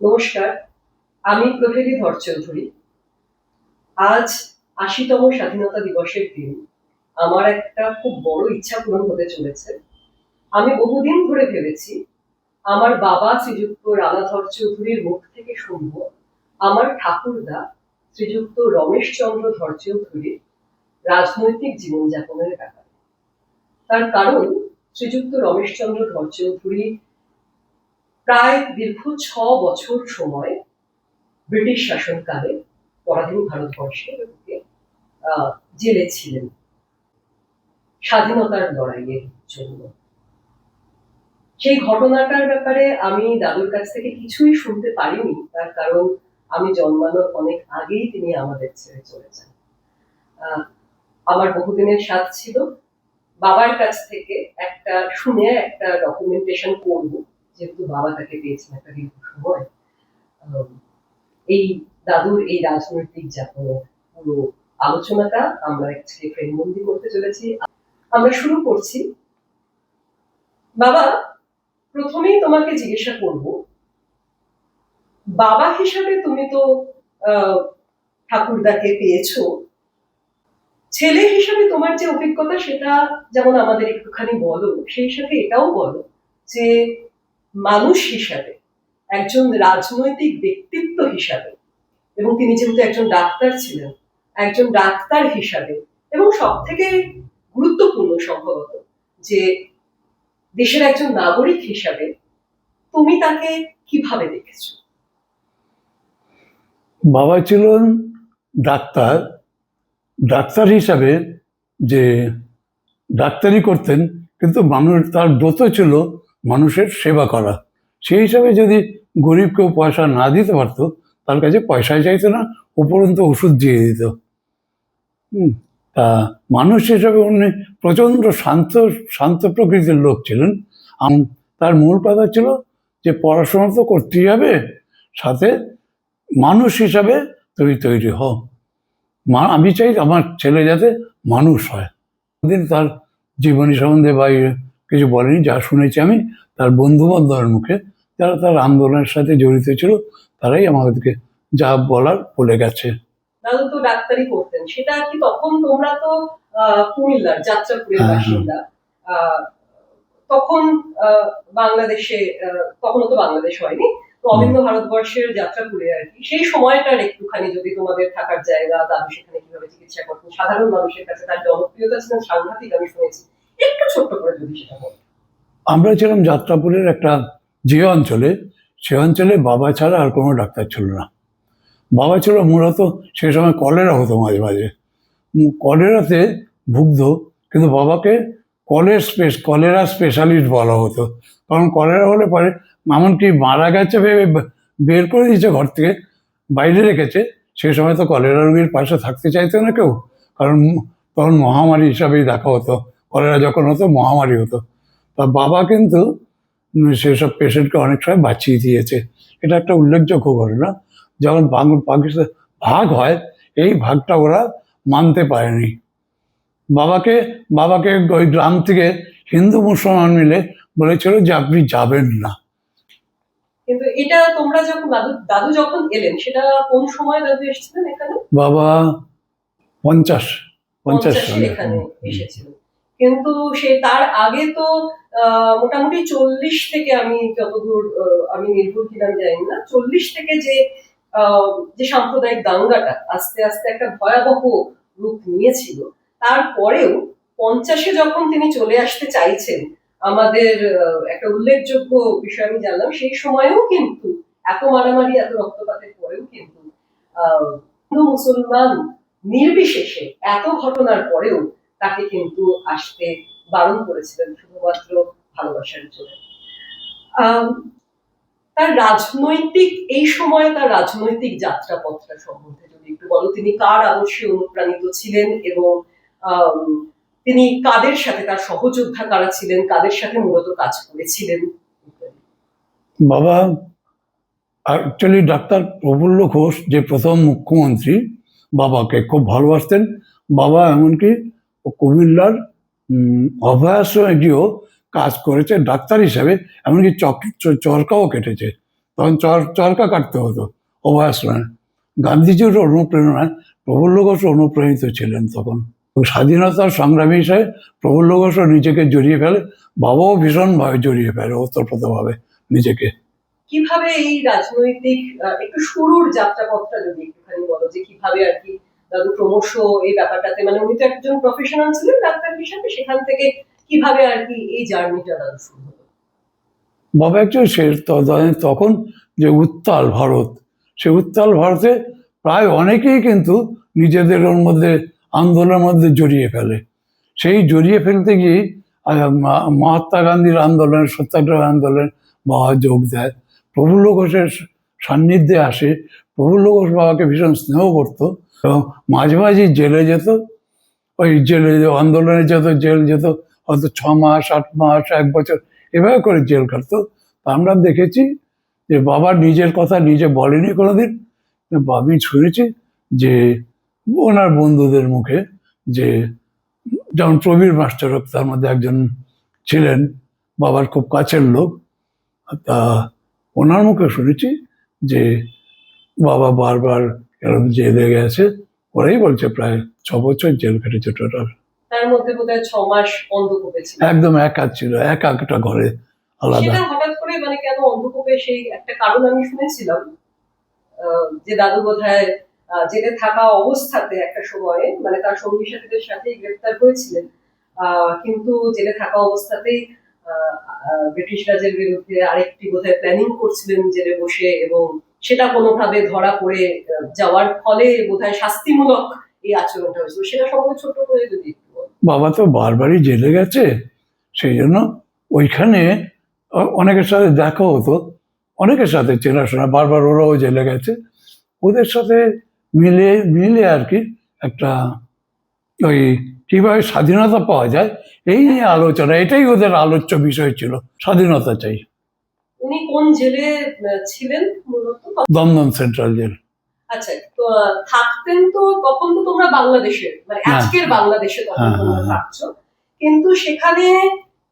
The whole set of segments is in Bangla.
নমস্কার, আমি প্রহেলী ধর চৌধুরী। আজ ৮০তম স্বাধীনতা দিবসের দিন। আমার একটা খুব বড় ইচ্ছা পূরণ হতে চলেছে। আমি বহুদিন ধরে ভেবেছি আমার বাবা শ্রীযুক্ত রানাধর চৌধুরীর মুখ থেকে শুনব আমার ঠাকুরদা শ্রীযুক্ত রমেশচন্দ্র ধর চৌধুরীর রাজনৈতিক জীবনযাপনের ব্যাপারে। তার কারণ, শ্রীযুক্ত রমেশচন্দ্র ধর চৌধুরী প্রায় দীর্ঘ ৬ বছর সময় ব্রিটিশ শাসনকালে পরাধীন ভারতবর্ষের জেলে ছিলেন স্বাধীনতার লড়াইয়ের জন্য। সেই ঘটনাটার ব্যাপারে আমি দাদুর কাছ থেকে কিছুই শুনতে পারিনি, তার কারণ আমি জন্মানোর অনেক আগেই তিনি আমাদের ছেড়ে চলে যান। আমার বহুদিনের স্বাদ ছিল বাবার কাছ থেকে একটা ডকুমেন্টেশন করবো, যেহেতু বাবা তাকে পেয়েছেন একটা দীর্ঘ সময়। এই দাদুর এই রাজনৈতিক যাপনের পুরো আলোচনাটা আমরা একটি ফ্রেমবন্দি করতে চলেছি। আমরা শুরু করছি। বাবা, প্রথমেই তোমাকে জিজ্ঞাসা করব, বাবা হিসাবে তুমি তো ঠাকুরদাকে পেয়েছো, ছেলে হিসাবে তোমার যে অভিজ্ঞতা সেটা যেমন আমাদের একটুখানি বলো, সেই সাথে এটাও বলো যে মানুষ হিসাবে, একজন রাজনৈতিক ব্যক্তিত্ব হিসাবে, এবং তিনি যেহেতু একজন ডাক্তার ছিলেন, একজন ডাক্তার হিসাবে, এবং সব থেকে গুরুত্বপূর্ণ সম্ভবত যে দেশের একজন নাগরিক হিসাবে তুমি তাকে কিভাবে দেখেছো? বাবা ছিলেন ডাক্তার। ডাক্তার হিসাবে যে ডাক্তারি করতেন, কিন্তু মানুষ, তার ব্রত ছিল মানুষের সেবা করা। সেই হিসাবে যদি গরিব কেউ পয়সা না দিতে পারতো, তার কাছে পয়সাই চাইতো না, উপরন্ত ওষুধ দিয়ে দিত। তা মানুষ হিসাবে উনি প্রচণ্ড শান্ত প্রকৃতির লোক ছিলেন। তার মূল কথা ছিল যে পড়াশোনা তো করতেই হবে, সাথে মানুষ হিসাবে তুমি তৈরি হও। আমি চাই আমার ছেলে যাতে মানুষ হয়। তার জীবনী সম্বন্ধে বা কিছু বলেনি, যা শুনেছি আমি তার বন্ধু বান্ধবের মুখে, যারা তার আন্দোলনের সাথে জড়িত ছিল, তারাই আমাদেরকে যা বলার বলে গেছে। দাদু তো ডাক্তারি করতেন, সেটা কি তখন তোমরা তো কুমিল্লার যাত্রাপুরের বাসিন্দা, তখন বাংলাদেশে, তখনও তো বাংলাদেশ হয়নি, তো অভিন্ন ভারতবর্ষের যাত্রাপুরে আর কি, সেই সময়টার একটুখানি যদি তোমাদের থাকার জায়গা, দাদু সেখানে কিভাবে চিকিৎসা করতেন, সাধারণ মানুষের কাছে তার জনপ্রিয়তা ছিল সাংঘাতিক, আমি শুনেছি, একটু ছোট্ট করে যদি সেটা বল। আমরা ছিলাম যাত্রাপুরের একটা যে অঞ্চলে, সে অঞ্চলে বাবা ছাড়া আর কোনো ডাক্তার ছিল না। বাবা ছিল মূলত, সে সময় কলেরা হতো মাঝে মাঝে, কলেরাতে ভুগত, কিন্তু বাবাকে কলেরা স্পেশালিস্ট বলা হতো। কারণ কলেরা হলে পরে এমনকি মারা গেছে ভেবে বের করে দিয়েছে ঘর থেকে, বাইরে রেখেছে। সে সময় তো কলেরা রোগীর পাশে থাকতে চাইতো না কেউ, কারণ তখন মহামারী হিসাবেই দেখা হতো। কলেরা যখন হতো মহামারী হতো। তা বাবা কিন্তু সেসব পেশেন্টকে অনেক সময় বাঁচিয়ে দিয়েছে। এটা একটা উল্লেখযোগ্য ঘটনা। যখন পাকিস্তান ভাগ হয়, এই ভাগটা ওরা মানতে পারেনি। বাবাকে ওই গ্রাম থেকে হিন্দু মুসলমান মিলে বলেছিল যে আপনি যাবেন না। কিন্তু এটা তোমরা যখন দাদু যখন এলেন, সেটা কোন সময় দাদু এসেছিলেন এখানে? বাবা 50 সালে এখানে এসেছিলেন। কিন্তু সে তার আগে তো মোটামুটি 40 থেকে, আমি যতদূর আমি নির্ভুল কিনা জানি না, 40 থেকে যে সাম্প্রদায়িক দাঙ্গাটা আস্তে আস্তে একটা ভয়াবহ রূপ নিয়েছিল, তারপরেও 50-এ যখন তিনি চলে আসতে চাইছেন, আমাদের একটা উল্লেখযোগ্য বিষয় আমি জানলাম, সেই সময়েও কিন্তু এত মারামারি, এত রক্তপাতের পরেও কিন্তু হিন্দু মুসলমান নির্বিশেষে এত ঘটনার পরেও তাকে কিন্তু আসতে বারণ করেছিলেন, শুধুমাত্র ভালোবাসার জন্য। তার রাজনৈতিক, এই সময় তার রাজনৈতিক যাত্রাপথটা সম্বন্ধে যদি একটু বলো, তিনি কার আদর্শে অনুপ্রাণিত ছিলেন, এবং তিনি কাদের সাথে, তার সহযোদ্ধা কারা ছিলেন, কাদের সাথে মূলত কাজ করেছিলেন? বাবা অ্যাকচুয়ালি ডাক্তার প্রফুল্ল ঘোষ, যে প্রথম মুখ্যমন্ত্রী, বাবাকে খুব ভালোবাসতেন। বাবা এমনকি কুমিল্লার অভয়াশ্রমে গিয়েও কাজ করেছে ডাক্তার হিসাবে, এমনকি চরকাও কেটেছে। তখন চরকা কাটতে হতো অভয়াশ্রমে। গান্ধীজির অনুপ্রেরণায় প্রফুল্ল ঘোষ অনুপ্রাণিত ছিলেন তখন। স্বাধীনতার সংগ্রামী হিসাবে প্রফুল্ল ঘোষও নিজেকে জড়িয়ে ফেলে, বাবাও ভীষণভাবে জড়িয়ে ফেলে ওতপ্রোতভাবে নিজেকে। কিভাবে এই রাজনৈতিক একটু শুরুর যাত্রাপথটা যদি একটুখানি বলো, যে কিভাবে আর কি দাদু ক্রমশ এই ব্যাপারটাতে, মানে উনি তো একজন প্রফেশনাল ছিলেন ডাক্তার হিসাবে, সেখান থেকে কিভাবে আর কি এই জার্নিটা দাদু শুরু হলো? বাবা একজন তখন যে উত্তাল ভারত, সে উত্তাল ভারতে প্রায় অনেকেই কিন্তু নিজেদের ওর মধ্যে আন্দোলনের মধ্যে জড়িয়ে ফেলে। সেই জড়িয়ে ফেলতে গিয়েই মহাত্মা গান্ধীর আন্দোলন, সত্যাগ্রহ আন্দোলন বাবা যোগ দেয়। প্রফুল্ল ঘোষের সান্নিধ্যে আসে। প্রফুল্ল ঘোষ বাবাকে ভীষণ স্নেহ করতো এবং মাঝে মাঝে জেলে যেত। ওই জেলে আন্দোলনে যেত, জেল যেত, হয়তো 6 মাস, 8 মাস, 1 বছর এভাবে করে জেল কাটতো। আমরা দেখেছি যে বাবা নিজের কথা নিজে বলেনি কোনোদিন। আমি শুনেছি যে ওনার বন্ধুদের মুখে, যে যেমন প্রবীর মাস্টার তার মধ্যে একজন ছিলেন, বাবার খুব কাছের লোক, তা ওনার মুখে শুনেছি যে বাবা বারবার এরকম জেলে গেছে। ওরাই বলছে প্রায় 6 বছর জেল কেটেছে টোটাল। তার মধ্যে বোধহয় 6 মাস অন্ধকূপে ছিল। একদম একা ছিল, একা একটা ঘরে আলাদা। সেটা হঠাৎ করে মানে কেন অন্ধকূপে, সেই একটা কারণ আমি শুনেছিলাম যে দাদু বোধহয় জেলে থাকা অবস্থাতে একটা সময়ে, মানে তার সঙ্গী সাথীদের সাথেই গ্রেফতার হয়েছিলেন, কিন্তু জেলে থাকা অবস্থাতেই ব্রিটিশ রাজের বিরুদ্ধে আরেকটি বোধহয় প্ল্যানিং করছিলেন জেলে বসে, এবং সেটা কোনোভাবে ধরা পড়ে যাওয়ার ফলে বোধহয় শাস্তিমূলক এই আচরণটা হয়েছিল। সেটা সম্বন্ধে ছোট করে যদি একটু বলো। বাবা তো বারবারই জেলে গেছে, সেই জন্য ওইখানে অনেকের সাথে দেখা হতো, অনেকের সাথে চেনাশোনা, বারবার ওরাও জেলে গেছে, ওদের সাথে মিলে মিলে আর কি একটা ওই কীভাবে স্বাধীনতা পাওয়া যায় এই নিয়ে আলোচনা, এটাই ওদের আলোচ্য বিষয় ছিল, স্বাধীনতা চাই। উনি কোন জেলে ছিলেন মূলত? Dum Dum central jail. আচ্ছা, তো থাকতেন তো তখন তো তোমরা বাংলাদেশে, মানে আজকের বাংলাদেশে তখন তোমরা থাকছো, কিন্তু সেখানে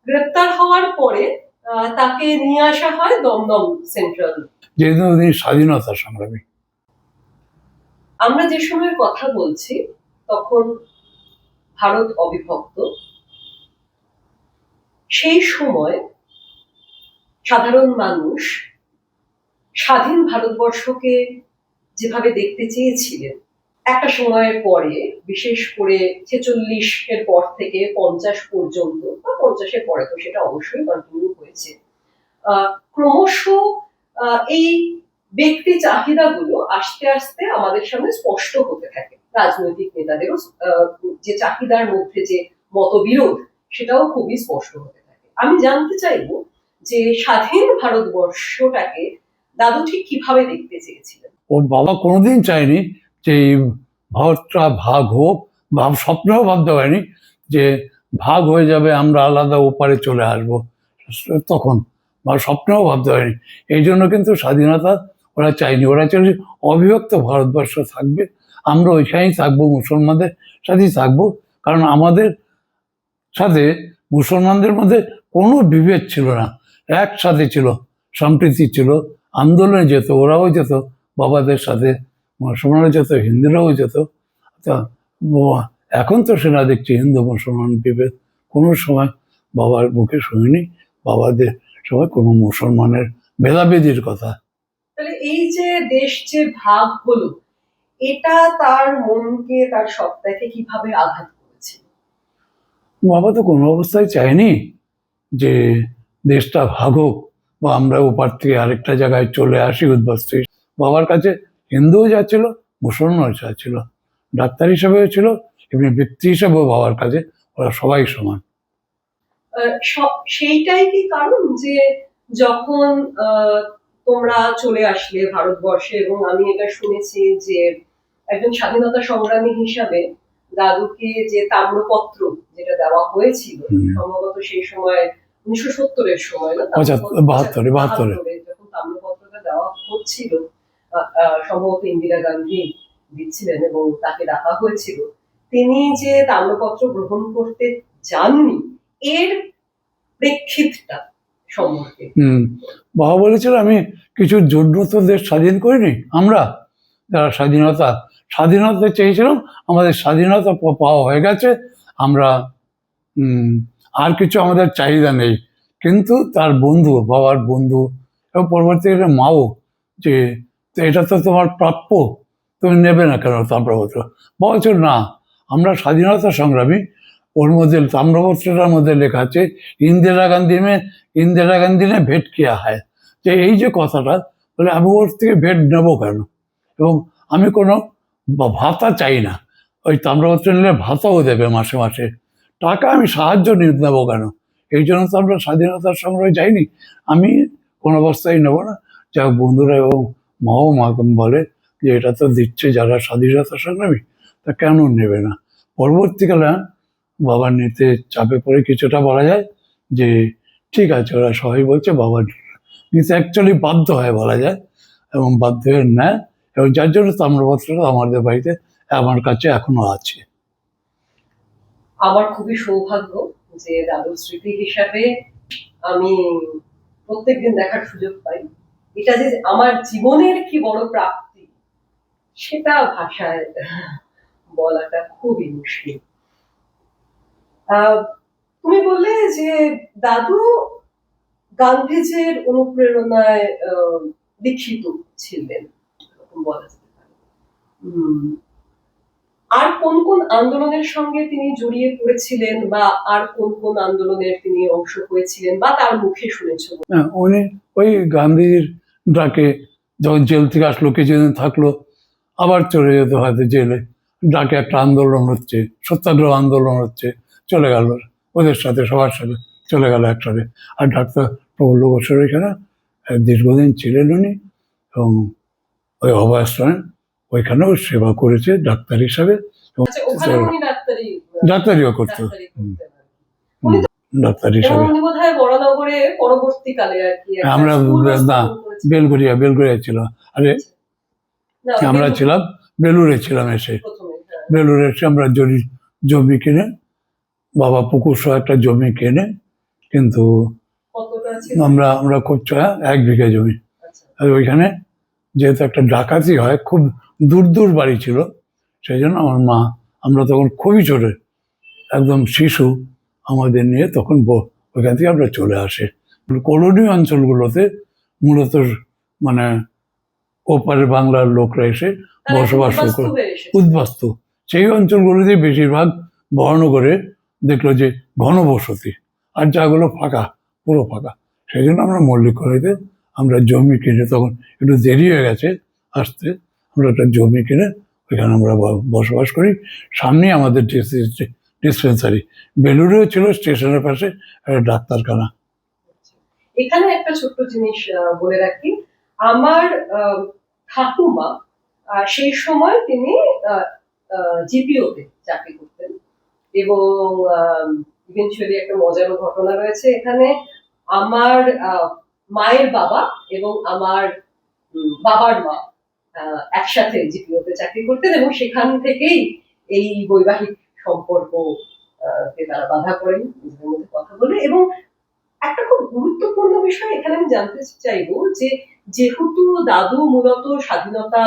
গ্রেপ্তার হওয়ার পরে তাকে নিয়ে আসা হয় দমদম সেন্ট্রাল। যেহেতু উনি স্বাধীনতা সংগ্রামী। আমরা যে সময় কথা বলছি তখন ভারত অবিভক্ত। সেই সময় সাধারণ মানুষ স্বাধীন ভারতবর্ষকে যেভাবে দেখতে চেয়েছিলেন, একটা সময়ের পরে, বিশেষ করে 46-এর পর থেকে 50 পর্যন্ত, বা 50-এর পরে তো সেটা অবশ্যই কন্টিনিউ হয়েছে, ক্রমশ এই ব্যক্তি চাহিদাগুলো আস্তে আস্তে আমাদের সামনে স্পষ্ট হতে থাকে। রাজনৈতিক নেতাদেরও যে চাহিদার মধ্যে যে মতবিরোধ, সেটাও খুবই স্পষ্ট হতে থাকে। আমি জানতে চাইবো যে স্বাধীন ভারতবর্ষটাকে দাদু ঠিক কিভাবে দেখতে চেয়েছিলেন? ওর বাবা কোনোদিন চায়নি যে এই ভারতটা ভাগ হোক, স্বপ্নেও ভাবতে পারেনি যে ভাগ হয়ে যাবে, আমরা আলাদা ওপারে চলে আসবো, তখন বা স্বপ্নেও ভাবতে পারেনি। এই জন্য কিন্তু স্বাধীনতা ওরা চায়নি। ওরা চাইছে অবিভক্ত ভারতবর্ষ থাকবে, আমরা ওইখানেই থাকবো, মুসলমানদের সাথেই থাকবো, কারণ আমাদের সাথে মুসলমানদের মধ্যে কোনো বিভেদ ছিল না, একসাথে ছিল, সম্প্রীতি ছিল, আন্দোলনে যেত, ওরাও যেত বাবাদের সাথে, মুসলমানরা যেত, হিন্দুরাও যেত। তা এখন তো সেটা দেখছি হিন্দু মুসলমান বিভেদ, কোনো সময় বাবার মুখে শুনিনি বাবাদের সময় কোনো মুসলমানের ভেদাভেদির কথা। তাহলে এই যে দেশ যে ভাগ হলো, এটা তার মনকে, তার সত্তাকে কিভাবে আঘাত করেছে? বাবা তো কোনো অবস্থায় চায়নি যে দেশটা ভাগ হোক বা আমরা ওপার থেকে আরেকটা জায়গায় চলে আসি উদ্বাস্ত। বাবার কাছে হিন্দুও যাচ্ছিল, মুসলমানও যাচ্ছিল, ডাক্তার হিসেবেও ছিল, এমনি ব্যক্তি হিসেবেও বাবার কাছে ওরা সবাই সমান। সেইটাই কি কারণ যে যখন তোমরা চলে আসলে ভারতবর্ষে, এবং আমি এটা শুনেছি যে একজন স্বাধীনতা সংগ্রামী হিসাবে দাদুকে যে তাম্রপত্র যেটা দেওয়া হয়েছিল, সম্ভবত সেই সময় 1970-এর সময়, না 72-এ যখন তাম্রপত্রটা দেওয়া হচ্ছিল, সম্ভবত ইন্দিরা গান্ধী দিচ্ছিলেন এবং তাকে ডাকা হয়েছিল, তিনি যে তাম্রপত্র গ্রহণ করতে যাননি, এর প্রেক্ষিতটা সম্পর্কে। হুম। বাবা বলেছিল আমি কিছুর জন্য তো দেশ স্বাধীন করিনি, আমরা যারা স্বাধীনতা চেয়েছিলাম, আমাদের স্বাধীনতা পাওয়া হয়ে গেছে, আমরা উম, আর কিছু আমাদের চাহিদা নেই। কিন্তু তার বন্ধু, বাবার বন্ধু এবং পরবর্তীকালে মাও, যে "তো এটা তো তোমার প্রাপ্য, তুমি নেবে না কেন তাম্রপত্র?" বাবা বলছিল না, আমরা স্বাধীনতা সংগ্রামী। ওর মধ্যে তাম্রপত্রটার মধ্যে লেখা আছে ইন্দিরা গান্ধী নে ভেট কিয়া হয়, যে এই যে কথাটা, বলে আমি ওর থেকে ভেট নেবো কেন, এবং আমি কোনো ভাতা চাই না। ওই তাম্রপত্র নিলে ভাতাও দেবে মাসে মাসে, টাকা আমি সাহায্য নেবো কেন? এই জন্য তো আমরা স্বাধীনতার সংগ্রামে যাইনি, আমি কোনো অবস্থায় নেবো না। যা হোক, বন্ধুরা এবং মাও মাকে বলে যে এটা তো দিচ্ছে যারা স্বাধীনতা সংগ্রামী, তা কেন নেবে না? পরবর্তীকালে বাবা নিতে চাপে পড়ে কিছুটা বলা যায় যে ঠিক আছে, ওরা সবাই বলছে, বাবা নিতে অ্যাকচুয়ালি বাধ্য হয় বলা যায়, এবং বাধ্য হয়ে নেয়, এবং যার জন্য তাম্রপত্রটা আমাদের বাড়িতে, আমার কাছে এখনো আছে। আমার খুবই সৌভাগ্য যে দাদুর স্মৃতি হিসাবে আমি প্রত্যেকদিন দেখার সুযোগ পাই। এটা যে আমার জীবনের কি বড় প্রাপ্তি, সেটা ভাষায় বলাটা খুবই মুশকিল। তুমি বললে যে দাদু গান্ধীজির অনুপ্রেরণায় দীক্ষিত ছিলেন, এরকম বলা যেতে পারে। আর কোন কোন আন্দোলনের সঙ্গে তিনি জড়িয়ে পড়েছিলেন, বা আর কোন কোন আন্দোলনের তিনি অংশ হয়েছিলেন, বা তার মুখে শুনেছ? হ্যাঁ, উনি ওই গান্ধীর ডাকে যখন জেল থেকে আসলো, কিছুদিন থাকলো, আবার চলে যেত হয়তো জেলে, ডাকে একটা আন্দোলন হচ্ছে, সত্যাগ্রহ আন্দোলন হচ্ছে, চলে গেল ওদের সাথে, সবার সাথে চলে গেল একসাথে। আর ডাক্তার প্রফুল্ল বসুর এখানে দীর্ঘদিন ছিলেন উনি, এবং ওই অভয়াশ্রমে ওইখানেও সেবা করেছে ডাক্তার হিসাবে, এবং আচ্ছা, ওখানে উনি ডাক্তারিও করতো, ডাক্তারি করতেন আর কি। উনি তো- ডাক্তার এবং হিসাবে। উনি বোধহয় বরানগরে পরবর্তীকালে আর কি একটা আমরা স্কুলও না, স্থাপন করেছিলেন। বেলঘরিয়া ছিল, আরে না, আমরা ছিলাম বেলুড়ে ছিলাম এসে, প্রথমে, হ্যাঁ। বেলুড়ে এসে আমরা জমি কিনে, বাবা পুকুর সহ একটা জমি কিনে, কিন্তু কতটা ছিল? আমরা আমরা খুব 1 বিঘা জমি। আচ্ছা। আর ওইখানে যেহেতু একটা ডাকাতি হয়, খুব দূর দূর বাড়ি ছিল, সেই জন্য আমার মা, আমরা তখন খুবই ছোট, একদম শিশু, আমাদের নিয়ে তখন ওইখান থেকে আমরা চলে আসি। কলোনি অঞ্চলগুলোতে মূলত মানে ওপারে বাংলার লোকরা এসে তারা একটু বসবাস উদ্বাস্তু করে, হয়ে এসেছে। উদ্বাস্তু, সেই অঞ্চলগুলোতে বেশিরভাগ বর্ণগরে দেখলো যে ঘনবসতি, আর যাগুলো ফাঁকা, পুরো ফাঁকা। সেই জন্য আমরা মল্লিকগড়িতে আমরা জমি কিনে, তখন একটু দেরি হয়ে গেছে আসতে, আমরা একটা জমি কিনে ওইখানে আমরা বসবাস করি। সামনেই আমাদের ডিসপেন্সারি, বেলুড়েও ছিল স্টেশনের পাশে একটা ডাক্তারখানা। এখানে একটা ছোট্ট জিনিস বলে রাখি। আমার ঠাকুমা সেই সময় তিনি জিপিওতে চাকরি করতেন, এবং ইভেনচুয়ালি একটা মজারও ঘটনা রয়েছে এখানে। আমার মায়ের বাবা এবং আমার বাবার মা একসাথে জিপিওতে চাকরি করতেন, এবং সেখান থেকেই এই বৈবাহিক সম্পর্ক তারা বাধা করেন নিজেদের মধ্যে কথা বলে। এবং একটা খুব গুরুত্বপূর্ণ বিষয় এখানে আমি জানতে চাইবো যে যেহেতু দাদু মূলত স্বাধীনতা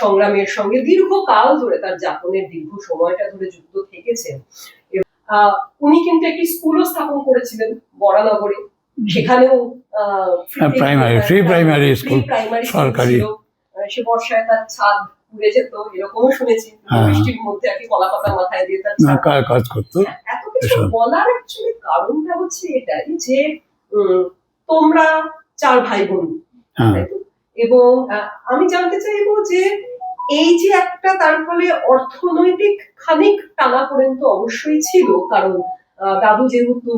সংগ্রামের সঙ্গে দীর্ঘকাল ধরে, তার যাপনের দীর্ঘ সময়টা ধরে যুক্ত থেকেছেন, উনি কিন্তু একটি স্কুলও স্থাপন করেছিলেন বরানগরে। সেখানেও ফ্রি প্রাইমারি স্কুল, সরকারি। সে বর্ষায় তার ছাদ পুড়ে যেত, এরকমও শুনেছি, বৃষ্টির মধ্যে আর কি কলাপাতা মাথায় দিয়ে তার কাজ করতো। এত কিছু বলার অ্যাকচুয়ালি কারণটা হচ্ছে এটাই যে তোমরা 4 ভাই বোন, এবং আমি জানতে চাইবো যে এই যে একটা, তার ফলে অর্থনৈতিক খানিক টানাপোড়েন তো অবশ্যই ছিল, কারণ দাদু যেহেতু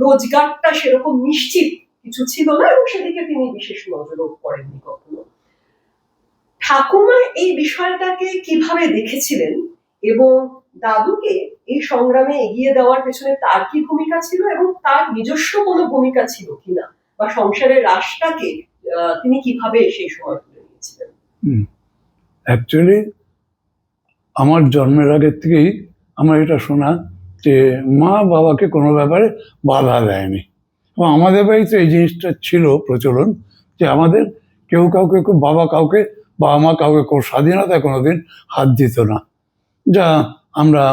রোজগারটা সেরকম নিশ্চিত কিছু ছিল না, এবং সেদিকে তিনি বিশেষ নজরও করেননি কখনো। ঠাকুমা এই বিষয়টাকে কিভাবে দেখেছিলেন, এবং দাদুকে এই সংগ্রামে এগিয়ে দেওয়ার পেছনে তার কি ভূমিকা ছিল, এবং তার নিজস্ব কোনো ভূমিকা ছিল কিনা, বা সংসারের রাশটাকে তিনি কিভাবে সেই সময় তুলে নিয়েছিলেন? অ্যাকচুয়ালি আমার জন্মের আগের থেকেই আমার এটা শোনা যে মা বাবাকে কোনো ব্যাপারে বাধা দেয়নি, এবং আমাদের বাড়িতে এই জিনিসটা ছিল প্রচলন যে আমাদের কেউ কাউকে বাবা কাউকে মা কাউকে কোনো স্বাধীনতায় কোনোদিন হাত দিত না। যা আমরা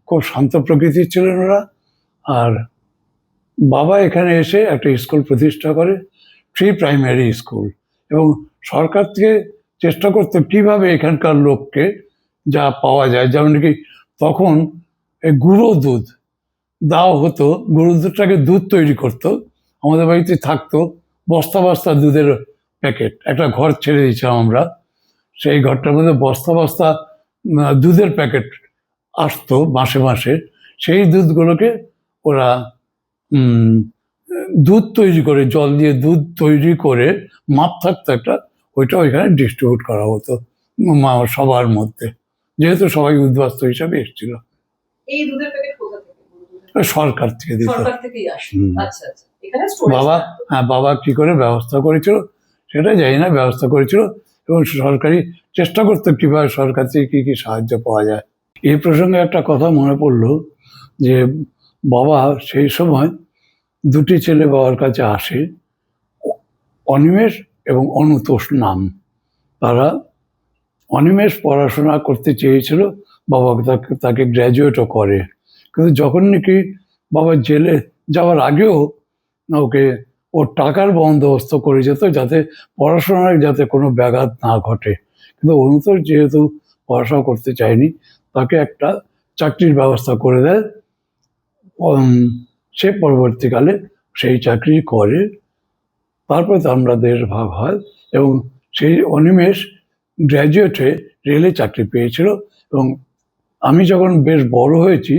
খুব শান্ত প্রকৃতির ছিলেন ওরা। আর বাবা এখানে এসে একটা স্কুল প্রতিষ্ঠা করে, প্রি প্রাইমারি স্কুল, এবং সরকার থেকে চেষ্টা করতো কীভাবে এখানকার লোককে যা পাওয়া যায়, যেমন কি তখন এই গুঁড়ো দুধ দেওয়া হতো, গুঁড়ো দুধটাকে দুধ তৈরি করতো, আমাদের বাড়িতে থাকতো বস্তা বস্তা দুধের প্যাকেট, একটা ঘর ছেড়ে দিয়েছিলাম আমরা, সেই ঘরটার মধ্যে বস্তা বস্তা দুধের প্যাকেট আসতো মাসে মাসে। সেই দুধগুলোকে ওরা দুধ তৈরি করে, জল দিয়ে দুধ তৈরি করে মাপ থাকতো একটা, ওইটা ওইখানে ডিস্ট্রিবিউট করা হতো সবার মধ্যে, যেহেতু সবাই উদ্বাস্তু হিসাবে এসেছিল। এই দুধের প্যাকেট কোথা থেকে? সরকার থেকে দিত। সরকার থেকেই আসে। আচ্ছা আচ্ছা। এখানে বাবা, হ্যাঁ, বাবা কি করে ব্যবস্থা করেছিল সেটা জানি না, ব্যবস্থা করেছিল, এবং সরকারি চেষ্টা করতো কীভাবে সরকার থেকে কী কী সাহায্য পাওয়া যায়। এই প্রসঙ্গে একটা কথা মনে পড়লো যে বাবা সেই সময় দুটি ছেলে বাবার কাছে আসে, অনিমেষ এবং অনুতোষ নাম। তারা, অনিমেষ পড়াশোনা করতে চেয়েছিল, বাবা তাকে গ্র্যাজুয়েটও করে, কিন্তু যখন নাকি বাবা জেলে যাওয়ার আগেও ওকে ওর টাকার বন্দোবস্ত করে যেত যাতে পড়াশোনায় যাতে কোনো ব্যাঘাত না ঘটে। কিন্তু অনুতোষ যেহেতু পড়াশোনা করতে চায়নি, তাকে একটা চাকরির ব্যবস্থা করে দেয়। সে পরবর্তীকালে সেই চাকরি করে, তারপরে তো আমরা দেশ ভাগ হয়, এবং সেই অনিমেষ গ্র্যাজুয়েট হয়ে রেলে চাকরি পেয়েছিল। এবং আমি যখন বেশ বড় হয়েছি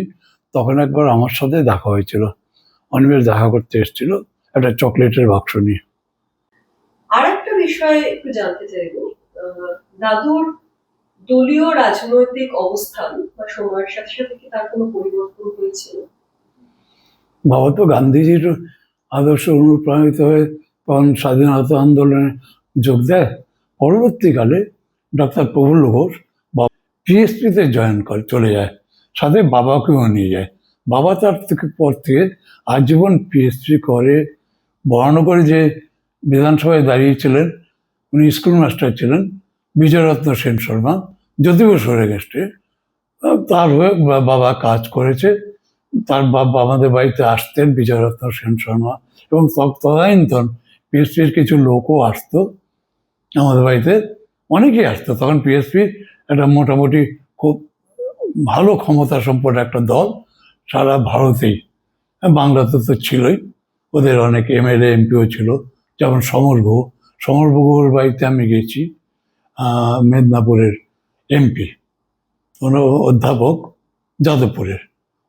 তখন একবার আমার সাথে দেখা হয়েছিল, অনিমেষ দেখা করতে এসেছিল একটা চকলেটের বাক্স নিয়ে। আর একটা বিষয় একটু জানতে চাইবো, দাদুর দলীয় রাজনৈতিক অবস্থান বা সময়ের সাথে সাথে কি তার কোনো পরিবর্তন হয়েছিল? বাবা তো গান্ধীজির আদর্শ অনুপ্রাণিত হয়ে তখন স্বাধীনতা আন্দোলনে যোগ দেয়। পরবর্তীকালে ডক্টর প্রফুল্ল ঘোষ পিএসপিতে জয়েন করে চলে যায়, সাথে বাবাকেও নিয়ে যায়। বাবা তার পর থেকে আজীবন পিএসপি করে। বরানগরে যে বিধানসভায় দাঁড়িয়েছিলেন, উনি স্কুল মাস্টার ছিলেন, বিজয়রত্ন সেন শর্মা, যদিও সরে গেছে, তার হয়ে বাবা কাজ করেছে। তার বাবা আমাদের বাড়িতে আসতেন, বিজয়রত্ন সেন শর্মা, এবং তদানীন্তন পিএসপির কিছু লোকও আসতো আমাদের বাড়িতে, অনেকেই আসতো। তখন পিএসপি একটা মোটামুটি খুব ভালো ক্ষমতা সম্পন্ন একটা দল সারা ভারতেই, বাংলাতে তো ছিলই, ওদের অনেক এমএলএ এমপিও ছিল, যেমন সমর গুহর বাড়িতে আমি গেছি, মেদিনীপুরের এমপি, ওনার অধ্যাপক যাদবপুরের,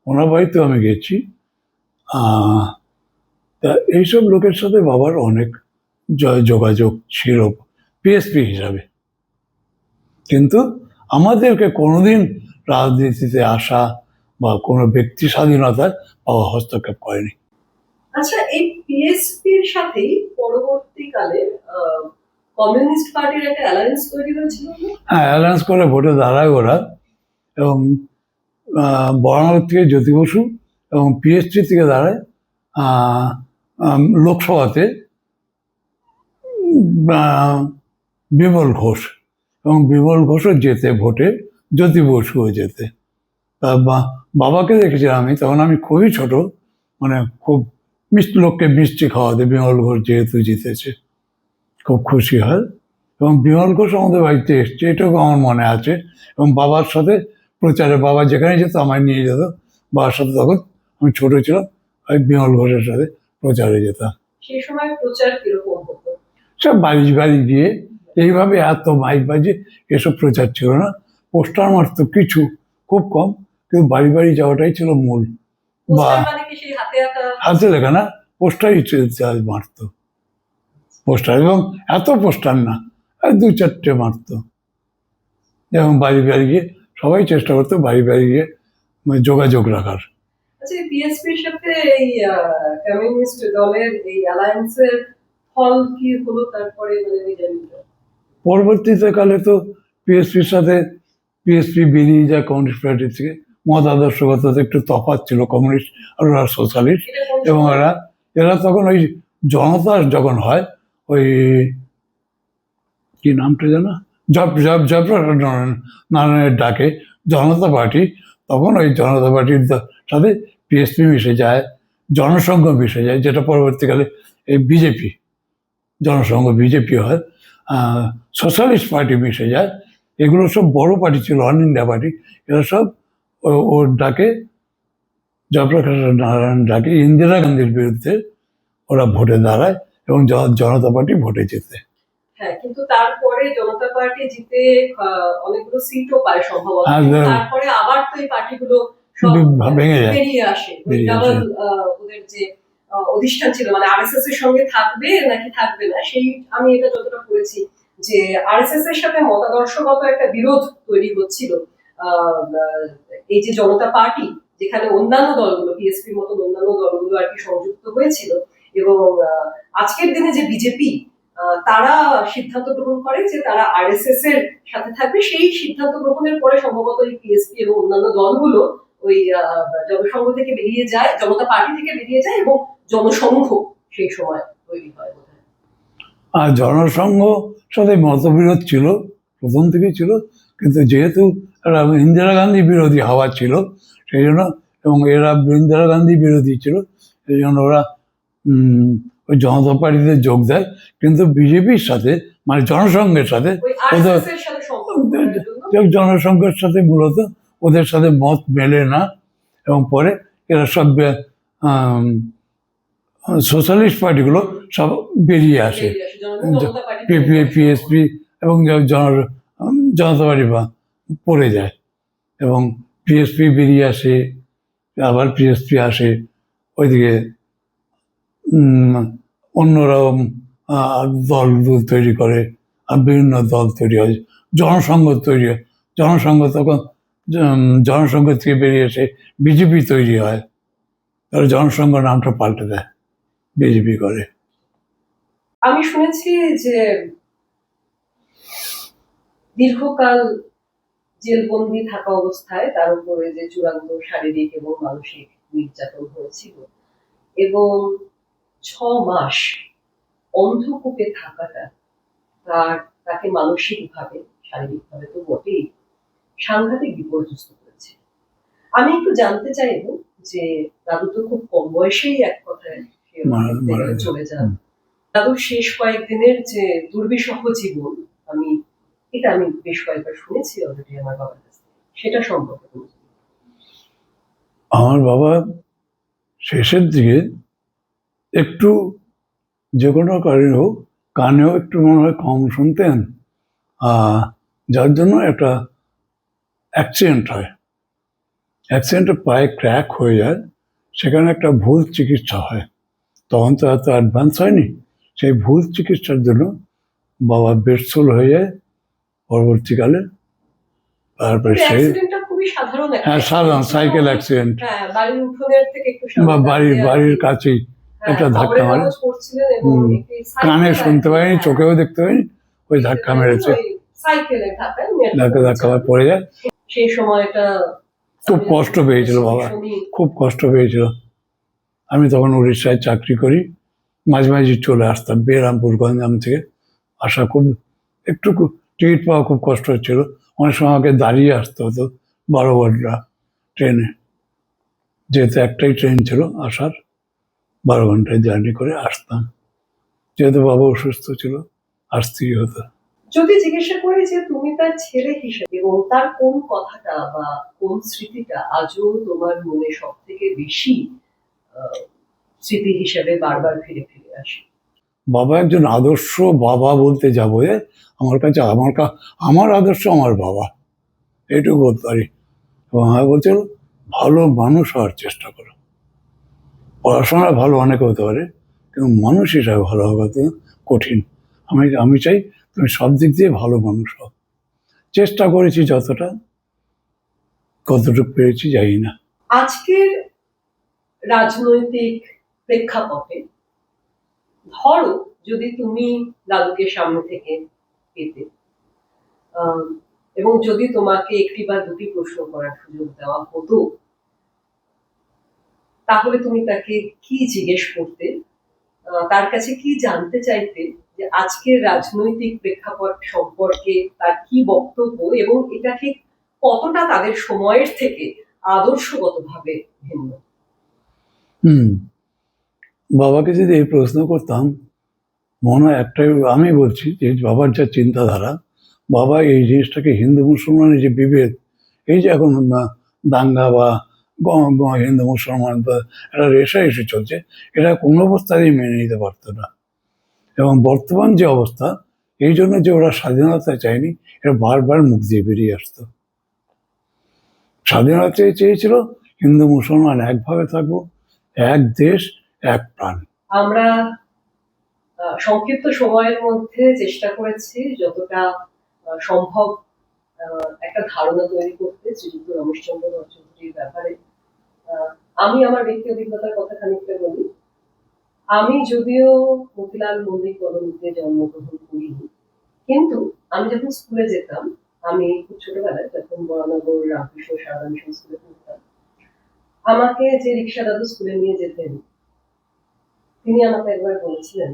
ওনার বাড়িতেও আমি গেছি। তা এইসব লোকের সাথে বাবার অনেক যোগাযোগ ছিল পিএসপি হিসাবে, কিন্তু আমাদেরকে কোনোদিন রাজনীতিতে আসা বা কোনো ব্যক্তি স্বাধীনতায় বাবা হস্তক্ষেপ করেনি। আচ্ছা, এই পিএসপির সাথেই পরবর্তীকালে কমিউনিস্ট পার্টির একটা অ্যালায়েন্স তৈরি হয়েছিল। হ্যাঁ, অ্যালায়েন্স করে ভোটে দাঁড়ায় ওরা, এবং বরানগর থেকে জ্যোতি বসু, এবং পিএসপি থেকে দাঁড়ায় লোকসভাতে বিমল ঘোষ, এবং বিমল ঘোষও যেতে ভোটে, জ্যোতি বসুও যেতে। তা বাবাকে দেখেছিলাম আমি, তখন আমি খুবই ছোট, মানে খুব লোককে মিষ্টি খাওয়াতে, বিমল ঘোষ যেহেতু জিতেছে খুব খুশি হয়। এবং বিমল ঘোষ আমাদের বাড়িতে এসছে, এটাও আমার মনে আছে। এবং বাবার সাথে প্রচারে, বাবা যেখানে যেত আমায় নিয়ে যেত, বাবার সাথে, তখন আমি ছোট ছিলাম, আমি বিমল ঘোষের সাথে প্রচারে যেতাম। সেই সময় প্রচার কিরকম হতো? সব বাড়ি বাড়ি গিয়ে, এইভাবে এত মাইক বাজে এসব প্রচার ছিল না, পোস্টার মারতো কিছু, খুব কম, কিন্তু বাড়ি বাড়ি যাওয়াটাই ছিল মূল। বা হাতে লেখা না, পোস্টারই মারতো, পোস্টার, এবং এত পোস্টার না, দু চারটে মারতো, এবং বাড়ি বাড়ি গিয়ে সবাই চেষ্টা করতো বাড়ি বাড়ি গিয়ে যোগাযোগ রাখার। আচ্ছা, পিএসপির সাথে এই কমিউনিস্ট দলের এই অ্যালায়েন্সের ফল কি হলো তারপরে, মানে আমি জানি না। পরবর্তীতে কালে তো পিএসপির সাথে পিএসপি বেরিয়ে যায় কমিউনিস্ট পার্টি থেকে, মত আদর্শগত একটু তফাৎ ছিল, কমিউনিস্ট আর ওরা সোশ্যালিস্ট, এবং ওরা এরা তখন ওই জনতা যখন হয়, ওই কি নামটা যেন, জব জব জব নারায়ণের ডাকে জনতা পার্টি, তখন ওই জনতা পার্টির সাথে পিএসপি মিশে যায়, জনসংঘ মিশে যায়, যেটা পরবর্তীকালে এই বিজেপি, জনসংঘ বিজেপি হয়, সোশ্যালিস্ট পার্টি মিশে যায়। এগুলো সব বড় পার্টি ছিল, অল ইন্ডিয়া পার্টি। এরা সব ওর ডাকে, জয়প্রকাশ নারায়ণ ডাকে ইন্দিরা গান্ধীর বিরুদ্ধে ওরা ভোটে দাঁড়ায় এবং জনতা পার্টি ভোটে জেতে। হ্যাঁ, কিন্তু তারপরে জনতা পার্টি জিতে অনেকগুলো সিটও পায় সম্ভবত। হ্যাঁ, তারপরে আবার তো এই পার্টিগুলো সব ভেঙে যায়, বেরিয়ে আসে। বেরিয়ে ডাবল আসে। ওদের যে অধিষ্ঠান ছিল, মানে আরএসএস এর সঙ্গে থাকবে নাকি থাকবে না, সেই আমি এটা যতটা পড়েছি যে আরএসএস এর সাথে মতাদর্শগত একটা বিরোধ তৈরি হচ্ছিল। এই যে জনতা পার্টি, যেখানে অন্যান্য দলগুলো, পিএসপির মতন অন্যান্য দলগুলো আর কি সংযুক্ত হয়েছিল, এবং আজকের দিনে যে বিজেপি, তারা সিদ্ধান্ত গ্রহণ করে যে তারা আরএসএস এর সাথে থাকবে। সেই সিদ্ধান্ত গ্রহণের পরে সম্ভবত এই পিএসপি এবং অন্যান্য দলগুলো ওই জনসংঘ থেকে বেরিয়ে যায়, জনতা পার্টি থেকে বেরিয়ে যায়, এবং জনসংঘ সেই সময় তৈরি হয়। আর জনসংঘ সাথে মতবিরোধ ছিল, প্রথম থেকেই ছিল, কিন্তু যেহেতু এরা ইন্দিরা গান্ধী বিরোধী হাওয়া ছিল সেই জন্য, এবং এরা ইন্দিরা গান্ধী বিরোধী ছিল সেই জন্য ওরা ওই জনতা পার্টিতে যোগ দেয়। কিন্তু বিজেপির সাথে, মানে জনসংঘের সাথে, ওদের জনসংঘের সাথে মূলত ওদের সাথে মত মেলে না, এবং পরে এরা সব সোশ্যালিস্ট পার্টিগুলো সব বেরিয়ে আসে, পিএসপি এবং জনতা পার্টি পড়ে যায়, এবং পিএসপি বেরিয়ে আসে, আবার পিএসপি আসে, ওইদিকে অন্যরকম দল তৈরি করে, আর বিভিন্ন দল তৈরি হয়, জনসংঘ তৈরি হয়। জনসংঘ তখন জনসংঘ থেকে বেরিয়ে এসে বিজেপি তৈরি হয়, তারা জনসংঘ নামটা পাল্টে দেয়, বিজেপি করে। আমি শুনেছি যে দীর্ঘকাল জেলবন্দি থাকা অবস্থায় তার উপরে যে চূড়ান্ত শারীরিক এবং মানসিক নির্যাতন হয়েছিল, এবং 6 মাস অন্ধকূপে থাকাটা তাকে মানসিকভাবে, শারীরিকভাবে তো বটেই, সাংঘাতিক বিপর্যস্ত করেছে। আমি একটু জানতে চাইবো যে দাদু তো খুব কম বয়সেই এক কথায় চলে যান। দাদুর শেষ কয়েকদিনের যে দুর্বিষহ জীবন, এটা আমি বেশ কয়েকবার শুনেছি অলরেডি আমার বাবার কাছ থেকে, সেটা সম্পর্কে। আমার বাবা শেষের দিকে একটু, যে কোনো কারণে হোক, কানেও একটু মনে হয় কম শুনতেন, যার জন্য একটা অ্যাক্সিডেন্ট হয়, অ্যাক্সিডেন্টে পায়ে ক্র্যাক হয়ে যায়, সেখানে একটা ভুল চিকিৎসা হয়, তখন তো এত অ্যাডভান্স হয়নি, সেই ভুল চিকিৎসার জন্য বাবা বেডসোল হয়ে যায় পরবর্তীকালে। তারপরে সেই হ্যাঁ, সাধারণ সাইকেল অ্যাক্সিডেন্ট, বা বাড়ির কাছেই একটা ধাক্কা মারে, কানে শুনতে পাইনি, চোখেও দেখতে পাইনি, ওই ধাক্কা মেরেছে, ধাক্কা পড়ে যায়। সেই সময়টা খুব কষ্ট পেয়েছিল বাবা, খুব কষ্ট পেয়েছিল। আমি তখন উড়িষ্যায় চাকরি করি, মাঝে মাঝে চলে আসতাম বেরামপুর গঞ্জাম থেকে, আসা খুব একটু টিকিট পাওয়া খুব কষ্ট হচ্ছিল, অনেক সময় আমাকে দাঁড়িয়ে আসতে হতো 12 ঘন্টা ট্রেনে, যেহেতু একটাই ট্রেন ছিল আসার, 12 ঘন্টায় জার্নি করে আসতাম, যেহেতু বাবা অসুস্থ ছিল আসতেই হতো। যদি জিজ্ঞাসা করি যে তুমি তার ছেলে হিসেবে, এবং তার কোন কথাটা বা কোন স্মৃতিটা আজও তোমার মনে সব থেকে বেশি স্মৃতি হিসেবে বারবার ফিরে ফিরে আসে? বাবা একজন আদর্শ বাবা বলতে যাবো, আমার কাছে আমার আদর্শ আমার বাবা, এইটুকু বলতে পারি। এবং আমি বলছিল ভালো মানুষ হওয়ার চেষ্টা করো, পড়াশোনা ভালো অনেকে হতে পারে, কিন্তু মানুষ হিসাবে ভালো হওয়া কঠিন। আমি চাই তুমি সব দিক দিয়ে ভালো মানুষ হও। চেষ্টা করেছি যতটা, কতটুকু পেরেছি জানি না। আজকের রাজনৈতিক প্রেক্ষাপটে ধরো যদি তুমি দাদুকে সামনে থেকে পেতে, এবং যদি তোমাকে একটি বা দুটি প্রশ্ন করার সুযোগ দেওয়া হতো, তাহলে তুমি তাকে কি জিজ্ঞেস করতে, তার কাছে কি জানতে চাইতে যে আজকের রাজনৈতিক প্রেক্ষাপট সম্পর্কে তার কি বক্তব্য এবং এটা ঠিক কতটা তাদের সময়ের থেকে আদর্শগতভাবে ভিন্ন? হুম। বাবাকে যদি এই প্রশ্ন করতাম, মনে হয় একটাই আমি বলছি যে বাবার যা চিন্তাধারা, বাবা এই জিনিসটাকে হিন্দু মুসলমানের যে বিভেদ, এই যে এখন দাঙ্গা বা হিন্দু মুসলমান বা একটা রেষারেষি চলছে, এটা কোনো অবস্থাতেই মেনে নিতে পারতো না। এবং বর্তমান যে অবস্থা, এই জন্য যে ওরা স্বাধীনতা চায়নি, এটা বারবার মুখ দিয়ে বেরিয়ে আসতো। স্বাধীনতা চেয়েছিল হিন্দু মুসলমান একভাবে থাকবো, এক দেশ এক প্রাণ। আমরা সংক্ষিপ্ত সময়ের মধ্যে চেষ্টা করেছি যতটা সম্ভব একটা ধারণা তৈরি করতে শ্রীযুক্ত রমেশচন্দ্র ভট্টাচার্যের ব্যাপারে। আমি আমার ব্যক্তি অভিজ্ঞতার কথা খানিকটা বলি। আমি যদিও মতিলাল মল্লিক কলোনিতে জন্মগ্রহণ করিনি, কিন্তু আমি যখন স্কুলে যেতাম, আমি খুব ছোটবেলায় যখন বরানগর রামকৃষ্ণ সারদা মিশন স্কুলে পড়তাম, আমাকে যে রিক্সা দাদু স্কুলে নিয়ে যেতেন, তিনি আমাকে একবার বলেছিলেন,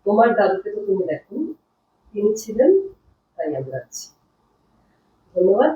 তোমার দাদুকে তো তুমি দেখো, তিনি ছিলেন, তাই আমরা আছি। ধন্যবাদ।